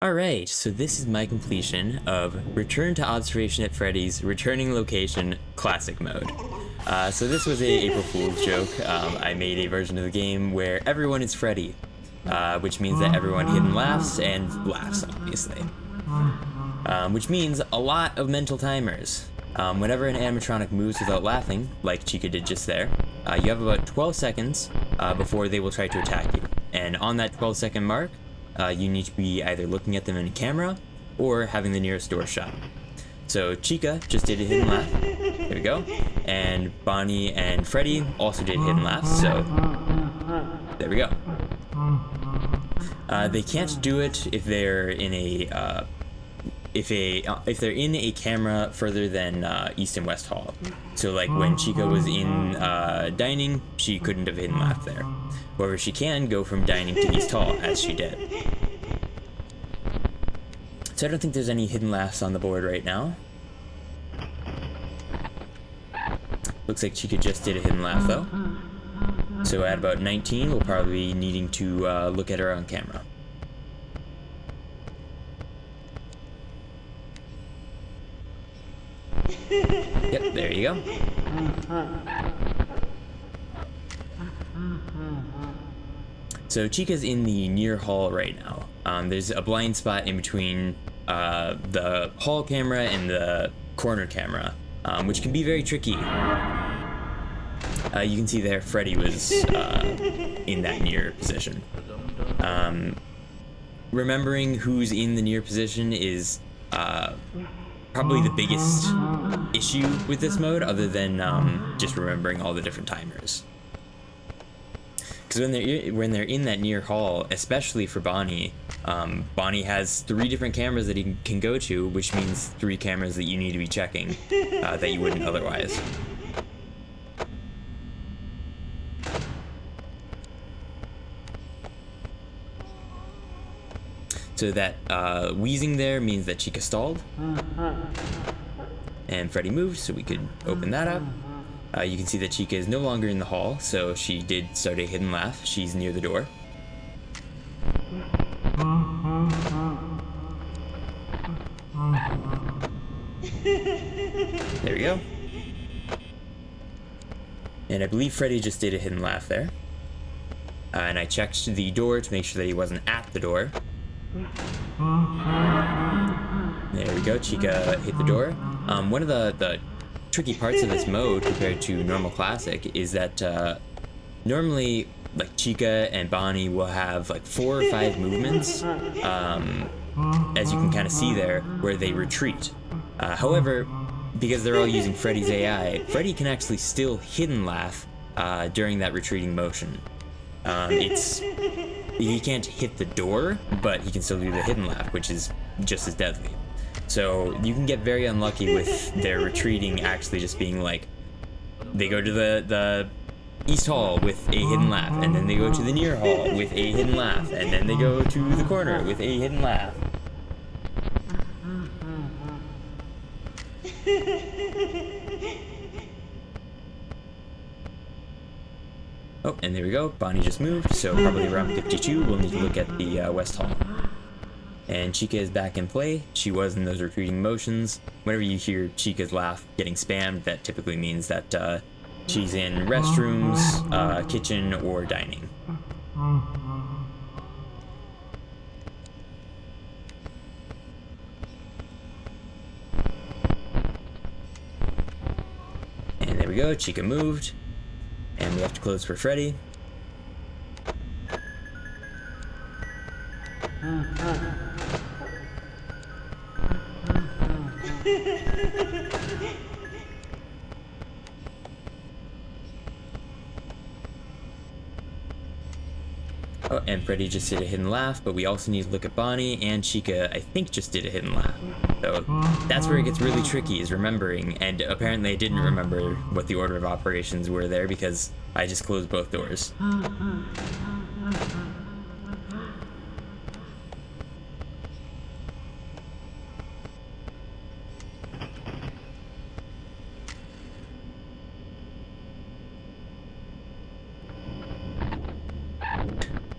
Alright, so this is my completion of Return to Observation at Freddy's Returning Location Classic Mode. So this was a April Fool's joke. I made a version of the game where everyone is Freddy, which means that everyone hidden laughs and laughs, obviously. Which means a lot of mental timers. Whenever an animatronic moves without laughing, like Chica did just there, you have about 12 seconds before they will try to attack you. And on that 12-second mark, you need to be either looking at them in a camera or having the nearest door shut. So Chica just did a hidden laugh. There we go. And Bonnie and Freddy also did hidden laughs, so there we go. They can't do it if they're in a if they're in a camera further than East and West Hall. So like when Chica was in dining, she couldn't have hidden laughed there. However, she can go from dining to East Hall, as she did. So I don't think there's any hidden laughs on the board right now. Looks like Chica just did a hidden laugh though. So at about 19, we'll probably be needing to look at her on camera. Yep, there you go. So Chica's in the near hall right now. There's a blind spot in between the hall camera and the corner camera, which can be very tricky. You can see there Freddy was in that near position. Remembering who's in the near position is probably the biggest issue with this mode, other than just remembering all the different timers. Because when they're in that near hall, especially for Bonnie, Bonnie has 3 different cameras that he can go to, which means 3 cameras that you need to be checking that you wouldn't otherwise. So that wheezing there means that Chica stalled. And Freddy moved, so we could open that up. You can see that Chica is no longer in the hall, so she did start a hidden laugh. She's near the door. There we go. And I believe Freddy just did a hidden laugh there. And I checked the door to make sure that he wasn't at the door. There we go, Chica hit the door. One of the tricky parts of this mode compared to normal classic is that normally like Chica and Bonnie will have like 4 or 5 movements, as you can kind of see there, where they retreat. However, because they're all using Freddy's AI, Freddy can actually still hidden laugh during that retreating motion. He can't hit the door, but he can still do the hidden laugh, which is just as deadly. So you can get very unlucky with their retreating actually just being like, they go to the East Hall with a hidden laugh, and then they go to the near hall with a hidden laugh, and then they go to the corner with a hidden laugh. Oh, and there we go, Bonnie just moved, so probably around 52 we'll need to look at the West Hall. And Chica is back in play. She was in those retreating motions. Whenever you hear Chica's laugh getting spammed, that typically means that she's in restrooms, kitchen, or dining. And there we go, Chica moved. And we have to close for Freddy. Oh, and Freddy just did a hidden laugh, but we also need to look at Bonnie, and Chica, I think, just did a hidden laugh. So that's where it gets really tricky, is remembering, and apparently I didn't remember what the order of operations were there because I just closed both doors.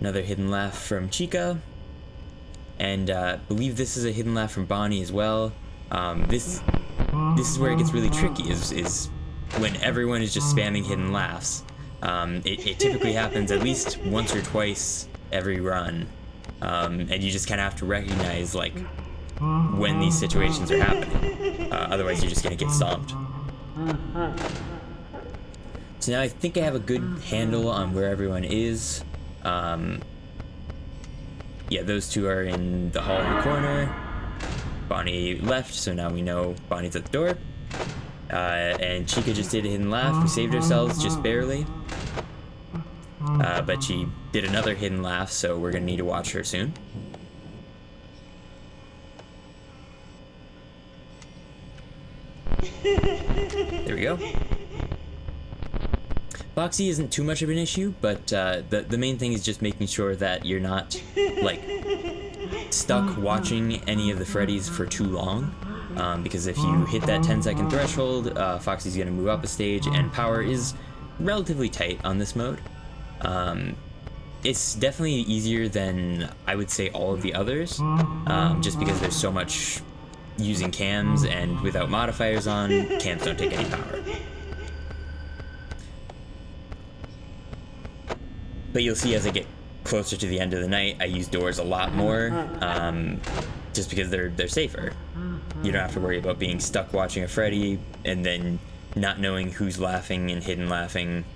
Another hidden laugh from Chica. and believe this is a hidden laugh from Bonnie as well. This is where it gets really tricky, is when everyone is just spamming hidden laughs. It typically happens at least once or twice every run, and you just kind of have to recognize like when these situations are happening. Otherwise, you're just gonna get stomped. So now I think I have a good handle on where everyone is. Yeah, those two are in the hall in the corner. Bonnie left, so now we know Bonnie's at the door. And Chica just did a hidden laugh. We saved ourselves just barely. But she did another hidden laugh, so we're gonna need to watch her soon. There we go. Foxy isn't too much of an issue, but the main thing is just making sure that you're not, like, stuck watching any of the Freddys for too long. Because if you hit that 10-second threshold, Foxy's gonna move up a stage, and power is relatively tight on this mode. It's definitely easier than, I would say, all of the others, just because there's so much using cams, and without modifiers on, cams don't take any power. But you'll see as I get closer to the end of the night, I use doors a lot more, just because they're safer. You don't have to worry about being stuck watching a Freddy and then not knowing who's laughing and hidden laughing.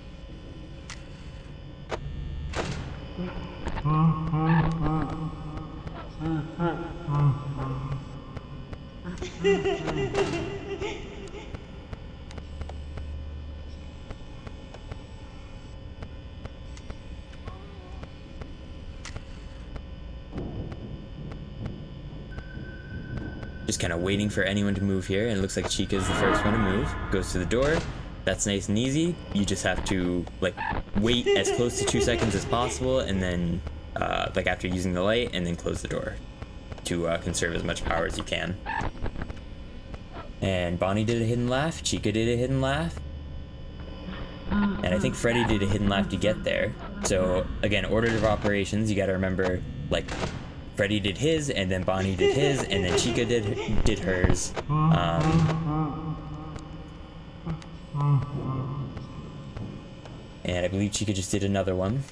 Just kind of waiting for anyone to move here, and it looks like Chica's the first one to move. Goes to the door. That's nice and easy. You just have to, like, wait as close to 2 seconds as possible, and then, like, after using the light, and then close the door to conserve as much power as you can. And Bonnie did a hidden laugh. Chica did a hidden laugh. And I think Freddy did a hidden laugh to get there. So, again, order of operations, you gotta remember, like, Freddy did his, and then Bonnie did his, and then Chica did hers. And I believe Chica just did another one.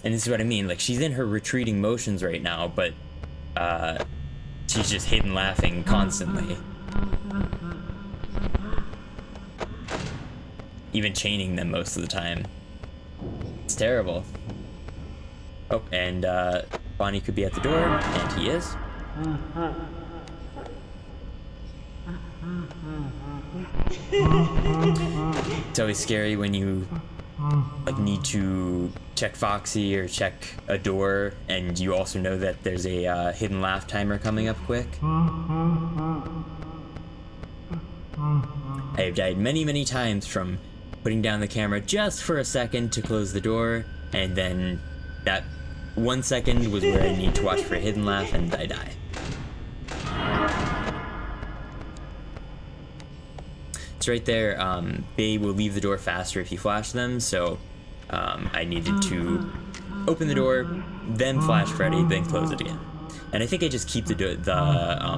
And this is what I mean, like, she's in her retreating motions right now, but she's just hidden laughing constantly. Even chaining them most of the time. It's terrible. Oh, and Bonnie could be at the door, and he is. It's always scary when you, like, need to check Foxy or check a door, and you also know that there's a hidden laugh timer coming up quick. I have died many, many times from putting down the camera just for a second to close the door, and then that 1 second was where I need to watch for a hidden laugh, and I die. It's right there. They will leave the door faster if you flash them, so I needed to open the door, then flash Freddy, then close it again. And I think I just keep the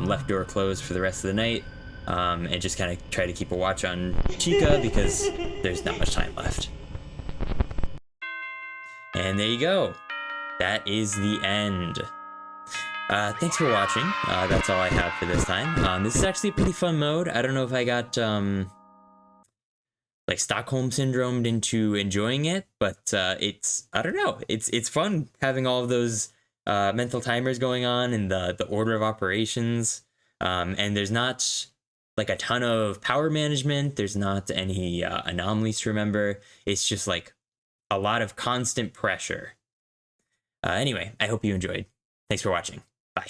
left door closed for the rest of the night, and just kind of try to keep a watch on Chica because there's not much time left. And there you go. That is the end. Thanks for watching. That's all I have for this time. This is actually a pretty fun mode. I don't know if I got, like, Stockholm syndromed into enjoying it, but it's, I don't know. It's fun having all of those mental timers going on and the order of operations. And there's not, like, a ton of power management. There's not any anomalies to remember. It's just, like, a lot of constant pressure. Anyway, I hope you enjoyed. Thanks for watching. Bye.